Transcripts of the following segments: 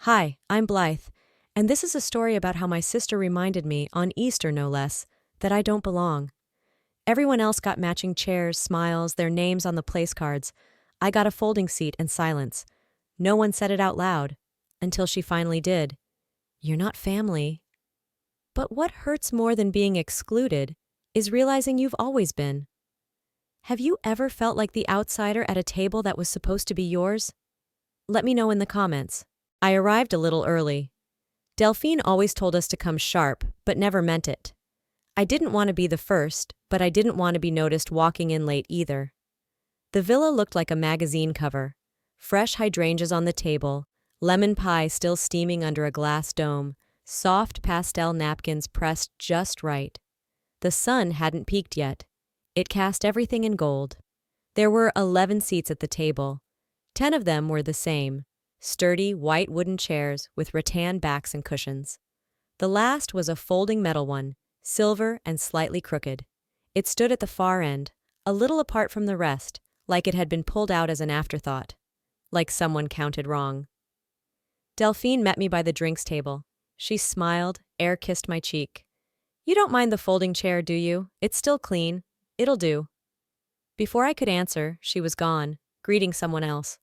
Hi, I'm Blythe, and this is a story about how my sister reminded me, on Easter no less, that I don't belong. Everyone else got matching chairs, smiles, their names on the place cards. I got a folding seat and silence. No one said it out loud, until she finally did. You're not family. But what hurts more than being excluded is realizing you've always been. Have you ever felt like the outsider at a table that was supposed to be yours? Let me know in the comments. I arrived a little early. Delphine always told us to come sharp, but never meant it. I didn't want to be the first, but I didn't want to be noticed walking in late either. The villa looked like a magazine cover. Fresh hydrangeas on the table, lemon pie still steaming under a glass dome, soft pastel napkins pressed just right. The sun hadn't peaked yet. It cast everything in gold. There were 11 seats at the table. 10 of them were the same. Sturdy, white wooden chairs with rattan backs and cushions. The last was a folding metal one, silver and slightly crooked. It stood at the far end, a little apart from the rest, like it had been pulled out as an afterthought. Like someone counted wrong. Delphine met me by the drinks table. She smiled, air kissed my cheek. "You don't mind the folding chair, do you? It's still clean. It'll do." Before I could answer, she was gone, greeting someone else.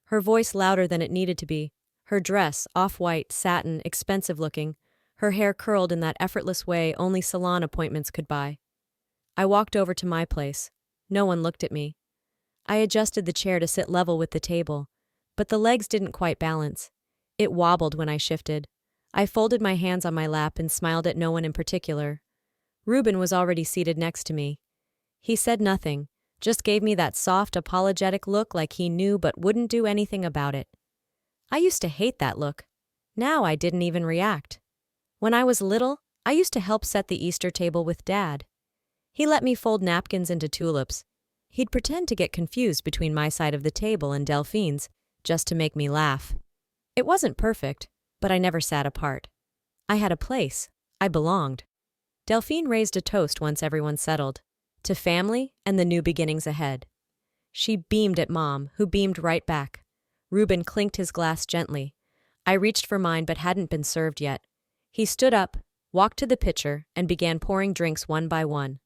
Her voice louder than it needed to be. Her dress, off-white, satin, expensive-looking. Her hair curled in that effortless way only salon appointments could buy. I walked over to my place. No one looked at me. I adjusted the chair to sit level with the table, but the legs didn't quite balance. It wobbled when I shifted. I folded my hands on my lap and smiled at no one in particular. Reuben was already seated next to me. He said nothing, just gave me that soft, apologetic look like he knew but wouldn't do anything about it. I used to hate that look. Now I didn't even react. When I was little, I used to help set the Easter table with Dad. He let me fold napkins into tulips. He'd pretend to get confused between my side of the table and Delphine's, just to make me laugh. It wasn't perfect, but I never sat apart. I had a place. I belonged. Delphine raised a toast once everyone settled. To family and the new beginnings ahead. She beamed at Mom, who beamed right back. Reuben clinked his glass gently. I reached for mine but hadn't been served yet. He stood up, walked to the pitcher, and began pouring drinks one by one.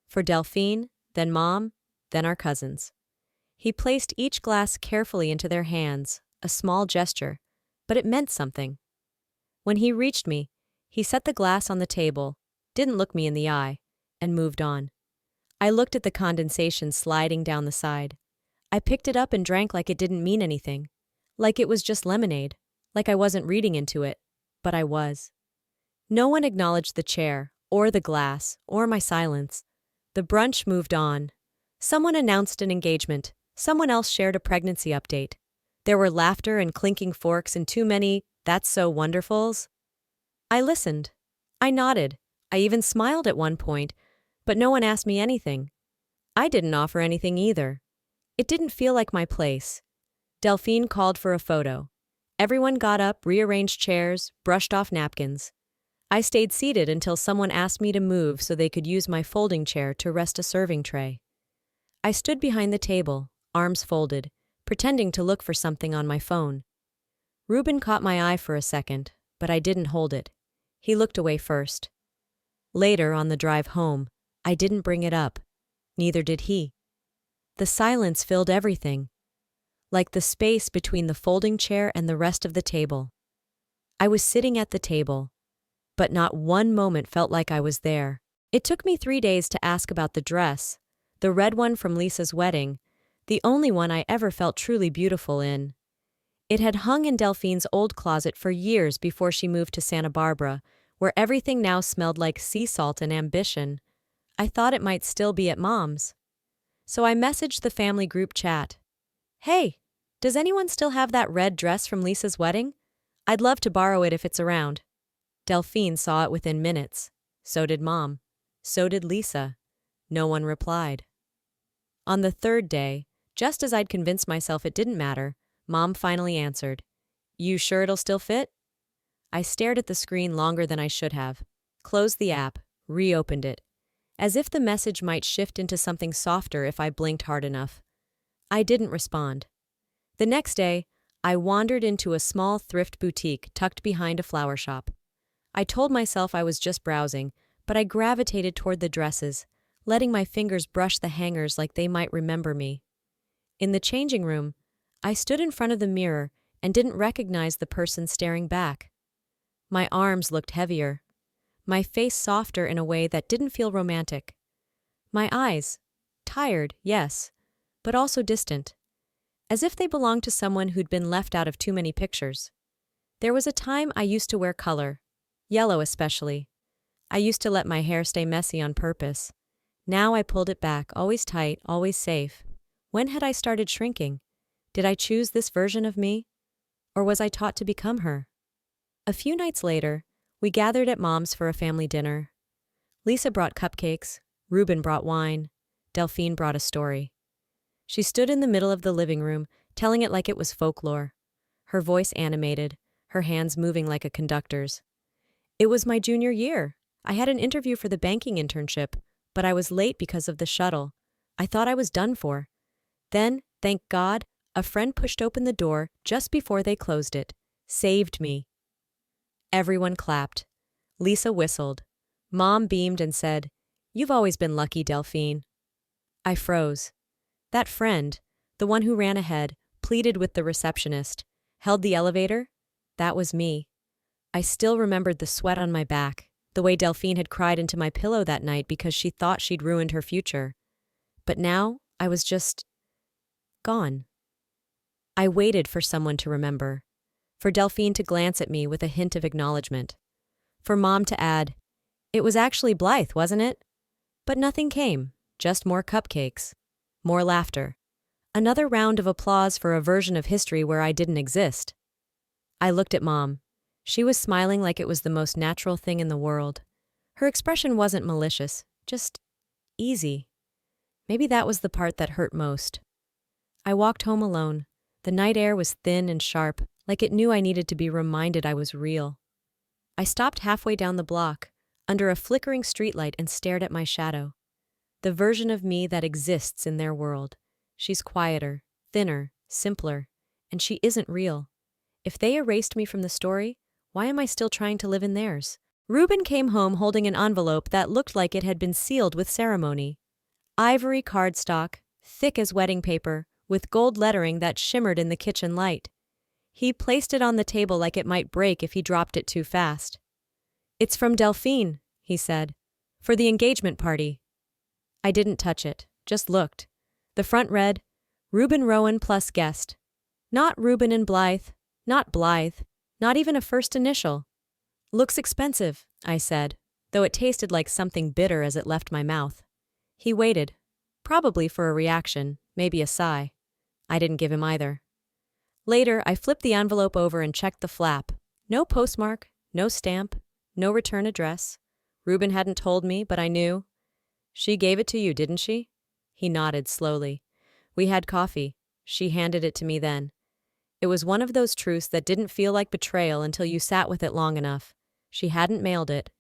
For Delphine, then Mom, then our cousins. He placed each glass carefully into their hands, a small gesture, but it meant something. When he reached me, he set the glass on the table, didn't look me in the eye, and moved on. I looked at the condensation sliding down the side. I picked it up and drank like it didn't mean anything. Like it was just lemonade. Like I wasn't reading into it. But I was. No one acknowledged the chair, or the glass, or my silence. The brunch moved on. Someone announced an engagement. Someone else shared a pregnancy update. There were laughter and clinking forks and too many "that's so wonderfuls." I listened. I nodded. I even smiled at one point. But no one asked me anything. I didn't offer anything either. It didn't feel like my place. Delphine called for a photo. Everyone got up, rearranged chairs, brushed off napkins. I stayed seated until someone asked me to move so they could use my folding chair to rest a serving tray. I stood behind the table, arms folded, pretending to look for something on my phone. Reuben caught my eye for a second, but I didn't hold it. He looked away first. Later, on the drive home, I didn't bring it up. Neither did he. The silence filled everything, like the space between the folding chair and the rest of the table. I was sitting at the table, but not one moment felt like I was there. It took me 3 days to ask about the dress, the red one from Lisa's wedding, the only one I ever felt truly beautiful in. It had hung in Delphine's old closet for years before she moved to Santa Barbara, where everything now smelled like sea salt and ambition. I thought it might still be at Mom's. So I messaged the family group chat. "Hey, does anyone still have that red dress from Lisa's wedding? I'd love to borrow it if it's around." Delphine saw it within minutes. So did Mom. So did Lisa. No one replied. On the 3rd day, just as I'd convinced myself it didn't matter, Mom finally answered. "You sure it'll still fit?" I stared at the screen longer than I should have. Closed the app, reopened it. As if the message might shift into something softer if I blinked hard enough. I didn't respond. The next day, I wandered into a small thrift boutique tucked behind a flower shop. I told myself I was just browsing, but I gravitated toward the dresses, letting my fingers brush the hangers like they might remember me. In the changing room, I stood in front of the mirror and didn't recognize the person staring back. My arms looked heavier, my face softer in a way that didn't feel romantic. My eyes, tired, yes, but also distant, as if they belonged to someone who'd been left out of too many pictures. There was a time I used to wear color, yellow especially. I used to let my hair stay messy on purpose. Now I pulled it back, always tight, always safe. When had I started shrinking? Did I choose this version of me? Or was I taught to become her? A few nights later, we gathered at Mom's for a family dinner. Lisa brought cupcakes, Ruben brought wine, Delphine brought a story. She stood in the middle of the living room, telling it like it was folklore. Her voice animated, her hands moving like a conductor's. It was my junior year. I had an interview for the banking internship, but I was late because of the shuttle. I thought I was done for. Then, thank God, a friend pushed open the door just before they closed it. Saved me. Everyone clapped. Lisa whistled. Mom beamed and said, "You've always been lucky, Delphine." I froze. That friend, the one who ran ahead, pleaded with the receptionist, held the elevator, that was me. I still remembered the sweat on my back, the way Delphine had cried into my pillow that night because she thought she'd ruined her future. But now, I was just gone. I waited for someone to remember, for Delphine to glance at me with a hint of acknowledgement, for Mom to add, "It was actually Blythe, wasn't it?" But nothing came, just more cupcakes, more laughter, another round of applause for a version of history where I didn't exist. I looked at Mom. She was smiling like it was the most natural thing in the world. Her expression wasn't malicious, just easy. Maybe that was the part that hurt most. I walked home alone. The night air was thin and sharp, like it knew I needed to be reminded I was real. I stopped halfway down the block, under a flickering streetlight, and stared at my shadow. The version of me that exists in their world. She's quieter, thinner, simpler, and she isn't real. If they erased me from the story, why am I still trying to live in theirs? Ruben came home holding an envelope that looked like it had been sealed with ceremony. Ivory cardstock, thick as wedding paper, with gold lettering that shimmered in the kitchen light. He placed it on the table like it might break if he dropped it too fast. "It's from Delphine," he said, "for the engagement party." I didn't touch it, just looked. The front read, "Ruben Rowan plus guest." Not Ruben and Blythe, not Blythe, not even a first initial. "Looks expensive," I said, though it tasted like something bitter as it left my mouth. He waited, probably for a reaction, maybe a sigh. I didn't give him either. Later, I flipped the envelope over and checked the flap. No postmark, no stamp, no return address. Ruben hadn't told me, but I knew. "She gave it to you, didn't she?" He nodded slowly. "We had coffee. She handed it to me then." It was one of those truths that didn't feel like betrayal until you sat with it long enough. She hadn't mailed it,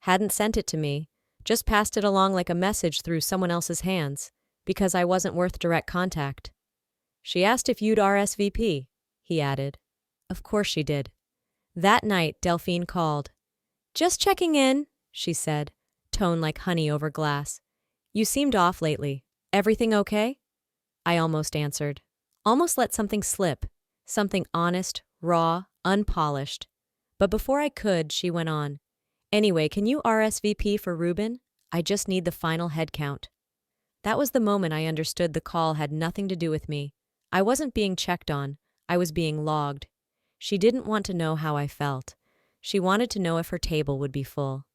hadn't sent it to me, just passed it along like a message through someone else's hands, because I wasn't worth direct contact. "She asked if you'd RSVP, he added. Of course she did. That night, Delphine called. "Just checking in," she said, tone like honey over glass. "You seemed off lately. Everything okay?" I almost answered. Almost let something slip. Something honest, raw, unpolished. But before I could, she went on. "Anyway, can you RSVP for Ruben? I just need the final head count." That was the moment I understood the call had nothing to do with me. I wasn't being checked on. I was being logged. She didn't want to know how I felt. She wanted to know if her table would be full.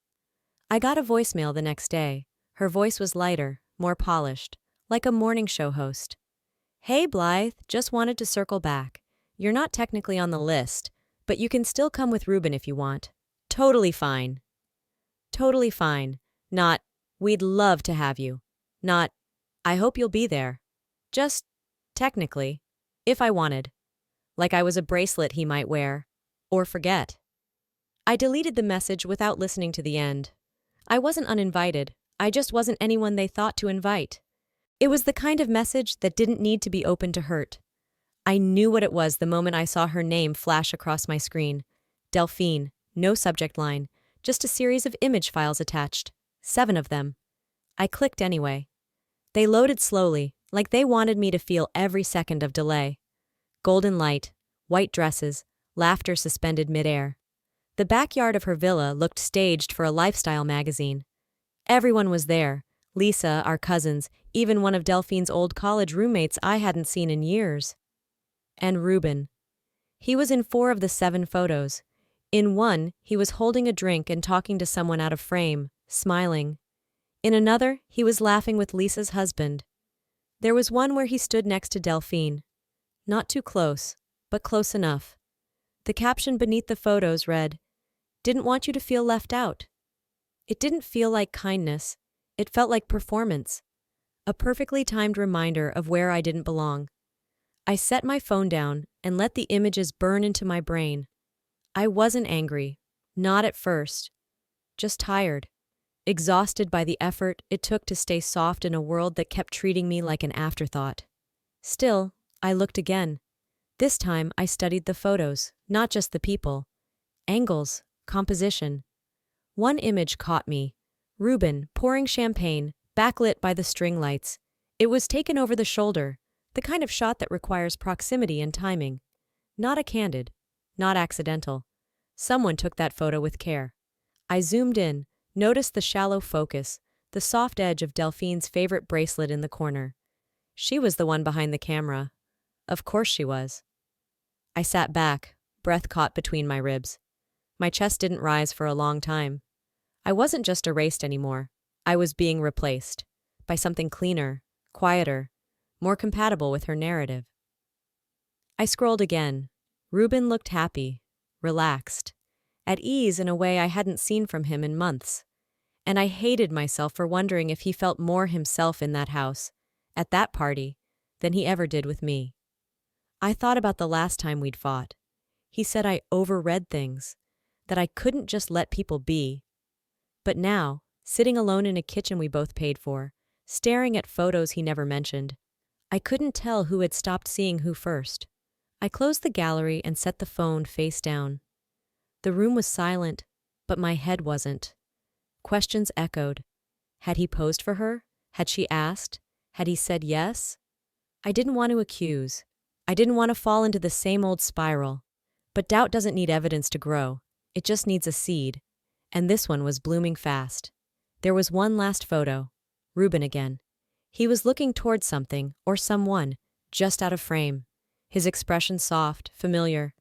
I got a voicemail the next day. Her voice was lighter, more polished, like a morning show host. "Hey, Blythe, just wanted to circle back. You're not technically on the list, but you can still come with Ruben if you want. Totally fine." Totally fine. Not, "We'd love to have you." Not, "I hope you'll be there." Just, technically, if I wanted. Like I was a bracelet he might wear. Or forget. I deleted the message without listening to the end. I wasn't uninvited. I just wasn't anyone they thought to invite. It was the kind of message that didn't need to be open to hurt. I knew what it was the moment I saw her name flash across my screen. Delphine, no subject line, just a series of image files attached. 7 of them. I clicked anyway. They loaded slowly, like they wanted me to feel every second of delay. Golden light, white dresses, laughter suspended midair. The backyard of her villa looked staged for a lifestyle magazine. Everyone was there. Lisa, our cousins, even one of Delphine's old college roommates I hadn't seen in years. And Ruben. He was in 4 of the 7 photos. In one, he was holding a drink and talking to someone out of frame, smiling. In another, he was laughing with Lisa's husband. There was one where he stood next to Delphine. Not too close, but close enough. The caption beneath the photos read, "Didn't want you to feel left out." It didn't feel like kindness. It felt like performance. A perfectly timed reminder of where I didn't belong. I set my phone down and let the images burn into my brain. I wasn't angry. Not at first. Just tired. Exhausted by the effort it took to stay soft in a world that kept treating me like an afterthought. Still, I looked again. This time I studied the photos, not just the people. Angles, composition. One image caught me. Ruben, pouring champagne, backlit by the string lights. It was taken over the shoulder, the kind of shot that requires proximity and timing. Not a candid, not accidental. Someone took that photo with care. I zoomed in, noticed the shallow focus, the soft edge of Delphine's favorite bracelet in the corner. She was the one behind the camera. Of course she was. I sat back, breath caught between my ribs. My chest didn't rise for a long time. I wasn't just erased anymore. I was being replaced by something cleaner, quieter, more compatible with her narrative. I scrolled again. Ruben looked happy, relaxed, at ease in a way I hadn't seen from him in months. And I hated myself for wondering if he felt more himself in that house, at that party, than he ever did with me. I thought about the last time we'd fought. He said I overread things, that I couldn't just let people be. But now, sitting alone in a kitchen we both paid for, staring at photos he never mentioned, I couldn't tell who had stopped seeing who first. I closed the gallery and set the phone face down. The room was silent, but my head wasn't. Questions echoed. Had he posed for her? Had she asked? Had he said yes? I didn't want to accuse. I didn't want to fall into the same old spiral. But doubt doesn't need evidence to grow. It just needs a seed. And this one was blooming fast. There was one last photo. Ruben again. He was looking towards something, or someone, just out of frame. His expression soft, familiar.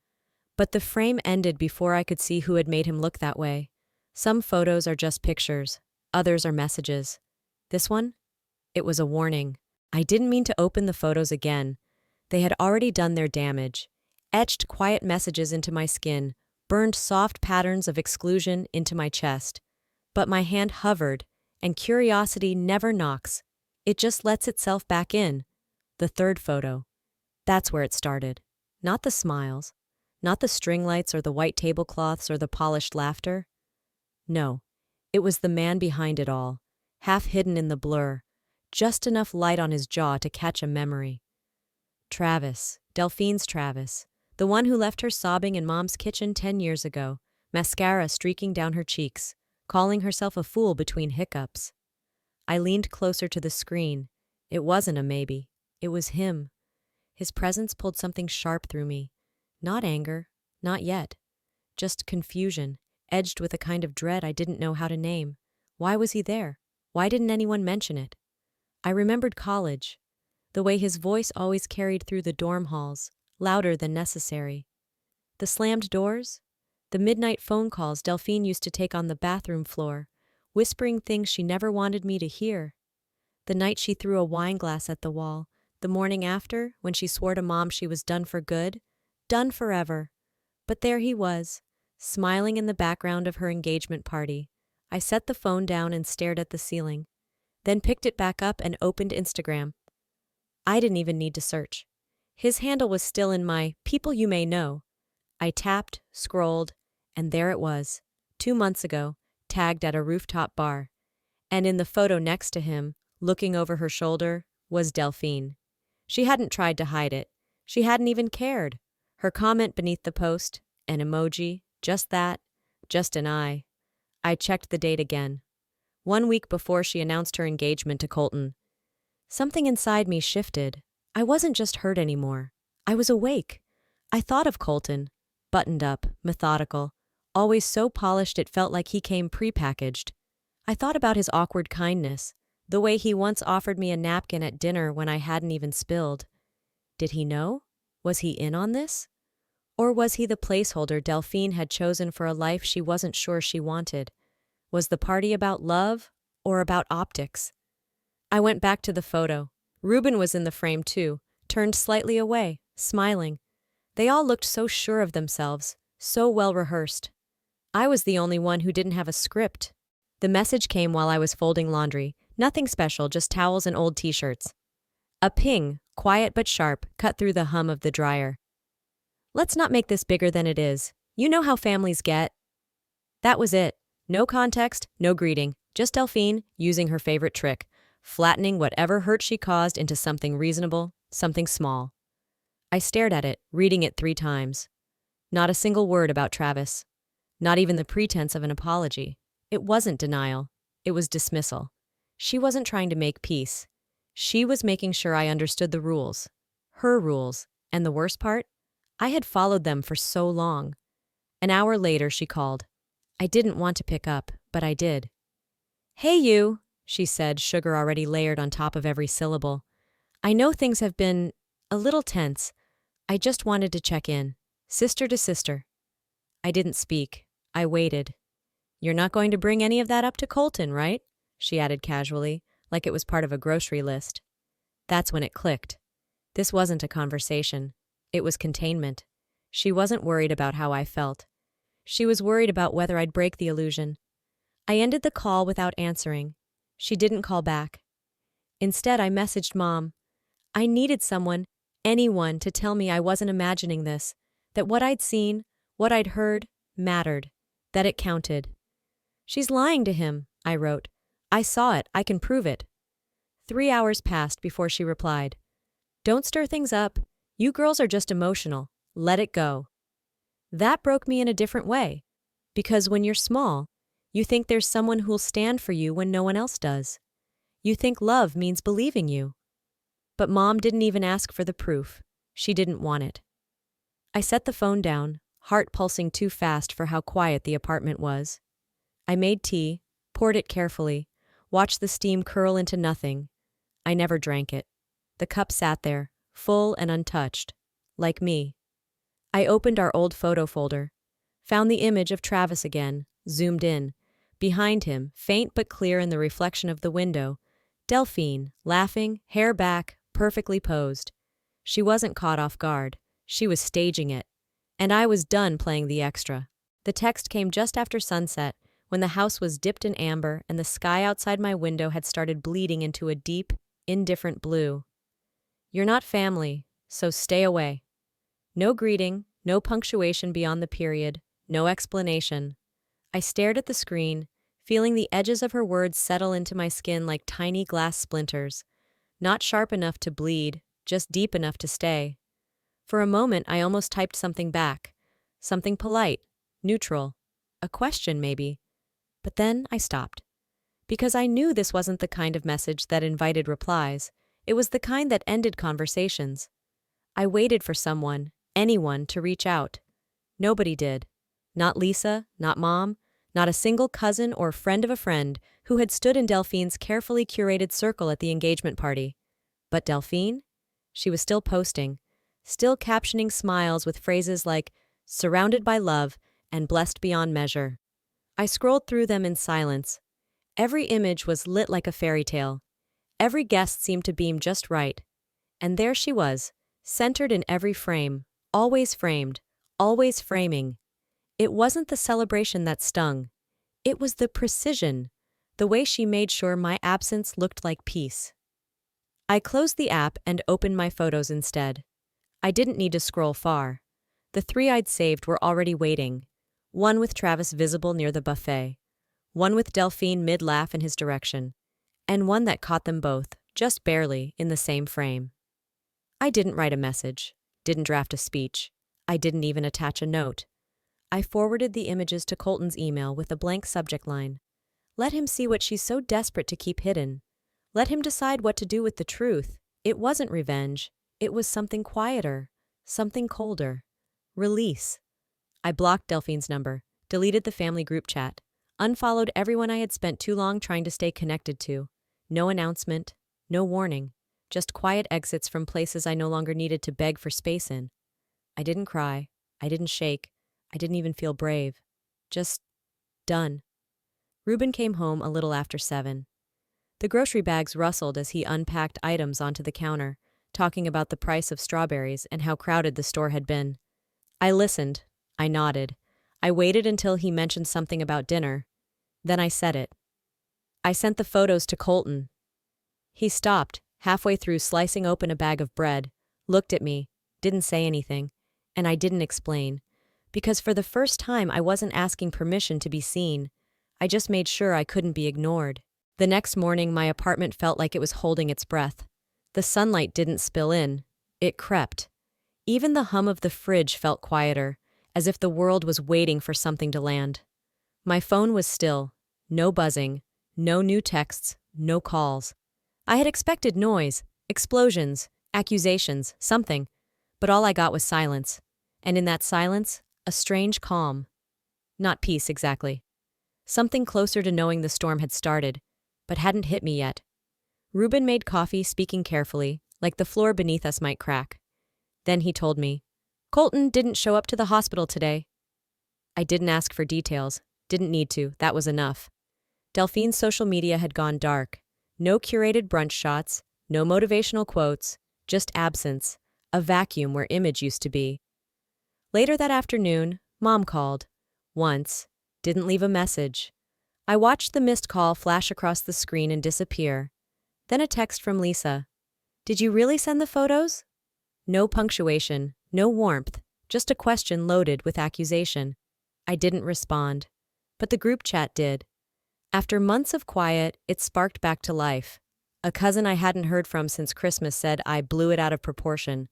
But the frame ended before I could see who had made him look that way. Some photos are just pictures. Others are messages. This one? It was a warning. I didn't mean to open the photos again. They had already done their damage. Etched quiet messages into my skin, burned soft patterns of exclusion into my chest. But my hand hovered, and curiosity never knocks. It just lets itself back in. The third photo. That's where it started. Not the smiles. Not the string lights or the white tablecloths or the polished laughter. No, it was the man behind it all, half hidden in the blur, just enough light on his jaw to catch a memory. Travis, Delphine's Travis, the one who left her sobbing in Mom's kitchen 10 years ago, mascara streaking down her cheeks, calling herself a fool between hiccups. I leaned closer to the screen. It wasn't a maybe. It was him. His presence pulled something sharp through me. Not anger, not yet. Just confusion, edged with a kind of dread I didn't know how to name. Why was he there? Why didn't anyone mention it? I remembered college. The way his voice always carried through the dorm halls, louder than necessary. The slammed doors? The midnight phone calls Delphine used to take on the bathroom floor, whispering things she never wanted me to hear. The night she threw a wine glass at the wall, the morning after, when she swore to Mom she was done for good, done forever. But there he was, smiling in the background of her engagement party. I set the phone down and stared at the ceiling, then picked it back up and opened Instagram. I didn't even need to search. His handle was still in my people you may know. I tapped, scrolled, and there it was, 2 months ago, tagged at a rooftop bar. And in the photo next to him, looking over her shoulder, was Delphine. She hadn't tried to hide it. She hadn't even cared. Her comment beneath the post, an emoji, just that, just an eye. I checked the date again. 1 week before she announced her engagement to Colton. Something inside me shifted. I wasn't just hurt anymore. I was awake. I thought of Colton, buttoned up, methodical, always so polished it felt like he came prepackaged. I thought about his awkward kindness, the way he once offered me a napkin at dinner when I hadn't even spilled. Did he know? Was he in on this? Or was he the placeholder Delphine had chosen for a life she wasn't sure she wanted? Was the party about love or about optics? I went back to the photo. Ruben was in the frame too, turned slightly away, smiling. They all looked so sure of themselves, so well rehearsed. I was the only one who didn't have a script. The message came while I was folding laundry. Nothing special, just towels and old t-shirts. A ping, quiet but sharp, cut through the hum of the dryer. Let's not make this bigger than it is. You know how families get. That was it. No context, no greeting, just Delphine using her favorite trick, flattening whatever hurt she caused into something reasonable, something small. I stared at it, reading it 3 times. Not a single word about Travis. Not even the pretense of an apology. It wasn't denial. It was dismissal. She wasn't trying to make peace. She was making sure I understood the rules. Her rules. And the worst part? I had followed them for so long. An hour later, she called. I didn't want to pick up, but I did. Hey you, she said, sugar already layered on top of every syllable. I know things have been a little tense. I just wanted to check in. Sister to sister. I didn't speak. I waited. You're not going to bring any of that up to Colton, right? She added casually, like it was part of a grocery list. That's when it clicked. This wasn't a conversation. It was containment. She wasn't worried about how I felt. She was worried about whether I'd break the illusion. I ended the call without answering. She didn't call back. Instead, I messaged Mom. I needed someone, anyone, to tell me I wasn't imagining this, that what I'd seen, what I'd heard, mattered, that it counted. She's lying to him, I wrote. I saw it. I can prove it. 3 hours passed before she replied. Don't stir things up. You girls are just emotional. Let it go. That broke me in a different way. Because when you're small, you think there's someone who'll stand for you when no one else does. You think love means believing you. But Mom didn't even ask for the proof. She didn't want it. I set the phone down, heart pulsing too fast for how quiet the apartment was. I made tea, poured it carefully, watched the steam curl into nothing. I never drank it. The cup sat there, full and untouched, like me. I opened our old photo folder, found the image of Travis again, zoomed in. Behind him, faint but clear in the reflection of the window, Delphine, laughing, hair back, perfectly posed. She wasn't caught off guard. She was staging it. And I was done playing the extra. The text came just after sunset, when the house was dipped in amber and the sky outside my window had started bleeding into a deep, indifferent blue. You're not family, so stay away. No greeting, no punctuation beyond the period, no explanation. I stared at the screen, feeling the edges of her words settle into my skin like tiny glass splinters. Not sharp enough to bleed, just deep enough to stay. For a moment, I almost typed something back. Something polite, neutral. A question, maybe. But then I stopped. Because I knew this wasn't the kind of message that invited replies. It was the kind that ended conversations. I waited for someone, anyone, to reach out. Nobody did. Not Lisa, not Mom, not a single cousin or friend of a friend who had stood in Delphine's carefully curated circle at the engagement party. But Delphine? She was still posting, still captioning smiles with phrases like, surrounded by love and blessed beyond measure. I scrolled through them in silence. Every image was lit like a fairy tale. Every guest seemed to beam just right. And there she was, centered in every frame, always framed, always framing. It wasn't the celebration that stung. It was the precision, the way she made sure my absence looked like peace. I closed the app and opened my photos instead. I didn't need to scroll far. The 3 I'd saved were already waiting. One with Travis visible near the buffet, one with Delphine mid-laugh in his direction, and one that caught them both, just barely, in the same frame. I didn't write a message. Didn't draft a speech. I didn't even attach a note. I forwarded the images to Colton's email with a blank subject line. Let him see what she's so desperate to keep hidden. Let him decide what to do with the truth. It wasn't revenge. It was something quieter, something colder. Release. I blocked Delphine's number, deleted the family group chat, unfollowed everyone I had spent too long trying to stay connected to. No announcement, no warning, just quiet exits from places I no longer needed to beg for space in. I didn't cry. I didn't shake. I didn't even feel brave. Just done. Reuben came home a little after 7. The grocery bags rustled as he unpacked items onto the counter, talking about the price of strawberries and how crowded the store had been. I listened. I nodded. I waited until he mentioned something about dinner. Then I said it. I sent the photos to Colton. He stopped, halfway through slicing open a bag of bread, looked at me, didn't say anything, and I didn't explain. Because for the first time I wasn't asking permission to be seen. I just made sure I couldn't be ignored. The next morning my apartment felt like it was holding its breath. The sunlight didn't spill in. It crept. Even the hum of the fridge felt quieter, as if the world was waiting for something to land. My phone was still. No buzzing. No new texts. No calls. I had expected noise, explosions, accusations, something. But all I got was silence. And in that silence, a strange calm. Not peace, exactly. Something closer to knowing the storm had started, but hadn't hit me yet. Reuben made coffee, speaking carefully, like the floor beneath us might crack. Then he told me, Colton didn't show up to the hospital today. I didn't ask for details. Didn't need to. That was enough. Delphine's social media had gone dark. No curated brunch shots, no motivational quotes, just absence, a vacuum where image used to be. Later that afternoon, Mom called. Once. Didn't leave a message. I watched the missed call flash across the screen and disappear. Then a text from Lisa. Did you really send the photos? No punctuation, no warmth, just a question loaded with accusation. I didn't respond. But the group chat did. After months of quiet, it sparked back to life. A cousin I hadn't heard from since Christmas said I blew it out of proportion.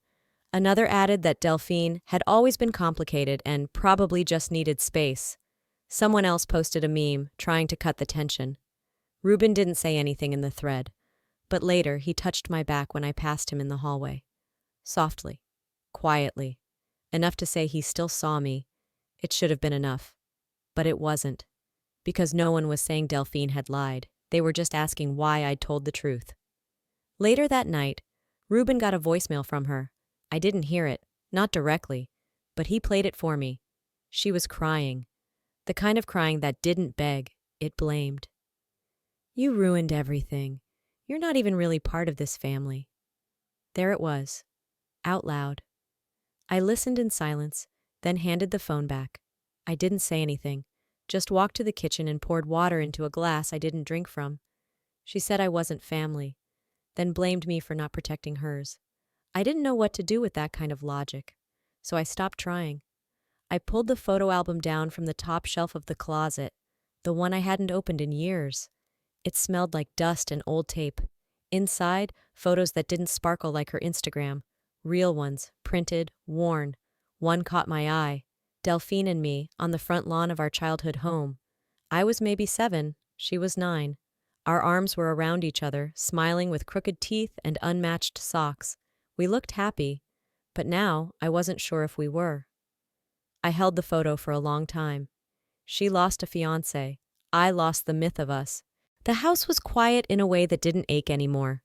Another added that Delphine had always been complicated and probably just needed space. Someone else posted a meme, trying to cut the tension. Reuben didn't say anything in the thread, but later he touched my back when I passed him in the hallway. Softly, quietly, enough to say he still saw me. It should have been enough. But it wasn't. Because no one was saying Delphine had lied. They were just asking why I'd told the truth. Later that night, Reuben got a voicemail from her. I didn't hear it, not directly, but he played it for me. She was crying. The kind of crying that didn't beg, it blamed. You ruined everything. You're not even really part of this family. There it was, out loud. I listened in silence, then handed the phone back. I didn't say anything, just walked to the kitchen and poured water into a glass I didn't drink from. She said I wasn't family, then blamed me for not protecting hers. I didn't know what to do with that kind of logic, so I stopped trying. I pulled the photo album down from the top shelf of the closet, the one I hadn't opened in years. It smelled like dust and old tape. Inside, photos that didn't sparkle like her Instagram. Real ones, printed, worn. One caught my eye. Delphine and me, on the front lawn of our childhood home. I was maybe 7, she was 9. Our arms were around each other, smiling with crooked teeth and unmatched socks. We looked happy, but now I wasn't sure if we were. I held the photo for a long time. She lost a fiancé. I lost the myth of us. The house was quiet in a way that didn't ache anymore.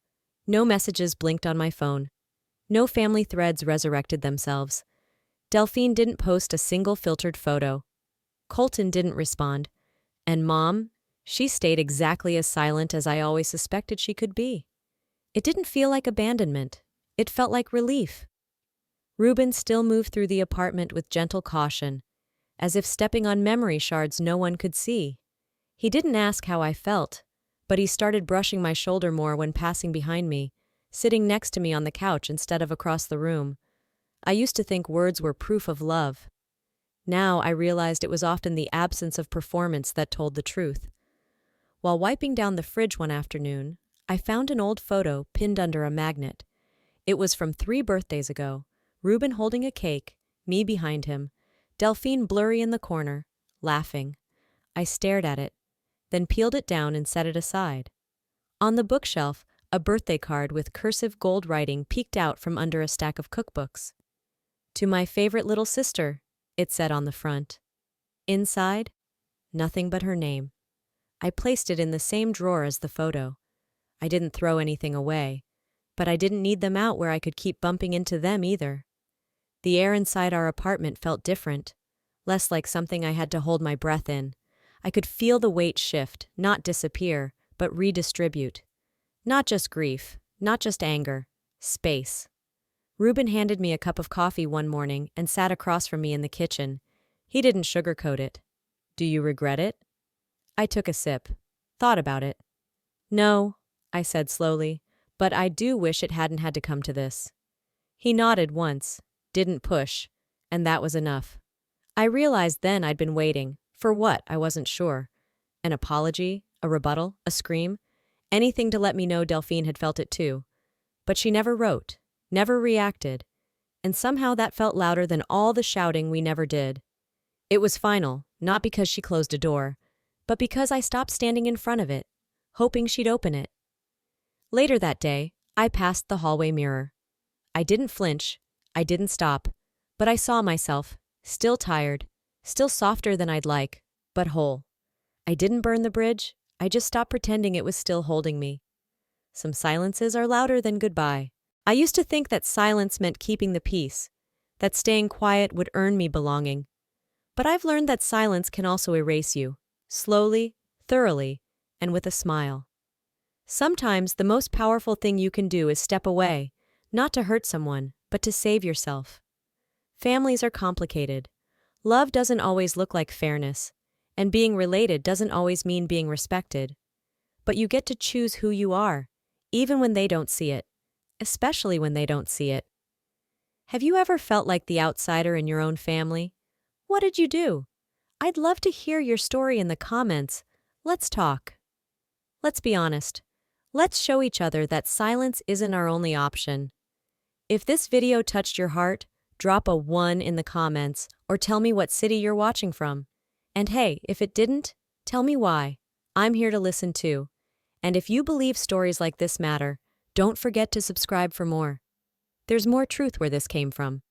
No messages blinked on my phone. No family threads resurrected themselves. Delphine didn't post a single filtered photo. Colton didn't respond. And Mom, she stayed exactly as silent as I always suspected she could be. It didn't feel like abandonment. It felt like relief. Reuben still moved through the apartment with gentle caution, as if stepping on memory shards no one could see. He didn't ask how I felt, but he started brushing my shoulder more when passing behind me, sitting next to me on the couch instead of across the room. I used to think words were proof of love. Now I realized it was often the absence of performance that told the truth. While wiping down the fridge one afternoon, I found an old photo pinned under a magnet. It was from 3 birthdays ago. Reuben holding a cake, me behind him, Delphine blurry in the corner, laughing. I stared at it, then peeled it down and set it aside. On the bookshelf, a birthday card with cursive gold writing peeked out from under a stack of cookbooks. "To my favorite little sister," it said on the front. Inside, nothing but her name. I placed it in the same drawer as the photo. I didn't throw anything away, but I didn't need them out where I could keep bumping into them either. The air inside our apartment felt different, less like something I had to hold my breath in. I could feel the weight shift, not disappear, but redistribute. Not just grief, not just anger, space. Reuben handed me a cup of coffee one morning and sat across from me in the kitchen. He didn't sugarcoat it. "Do you regret it?" I took a sip, thought about it. "No," I said slowly, "but I do wish it hadn't had to come to this." He nodded once, didn't push, and that was enough. I realized then I'd been waiting. For what, I wasn't sure. An apology, a rebuttal, a scream, anything to let me know Delphine had felt it too. But she never wrote, never reacted, and somehow that felt louder than all the shouting we never did. It was final, not because she closed a door, but because I stopped standing in front of it, hoping she'd open it. Later that day, I passed the hallway mirror. I didn't flinch, I didn't stop, but I saw myself, still tired, still softer than I'd like, but whole. I didn't burn the bridge, I just stopped pretending it was still holding me. Some silences are louder than goodbye. I used to think that silence meant keeping the peace, that staying quiet would earn me belonging. But I've learned that silence can also erase you, slowly, thoroughly, and with a smile. Sometimes the most powerful thing you can do is step away, not to hurt someone, but to save yourself. Families are complicated. Love doesn't always look like fairness, and being related doesn't always mean being respected. But you get to choose who you are, even when they don't see it, especially when they don't see it. Have you ever felt like the outsider in your own family? What did you do? I'd love to hear your story in the comments. Let's talk. Let's be honest. Let's show each other that silence isn't our only option. If this video touched your heart, drop a 1 in the comments or tell me what city you're watching from. And hey, if it didn't, tell me why. I'm here to listen too. And if you believe stories like this matter, don't forget to subscribe for more. There's more truth where this came from.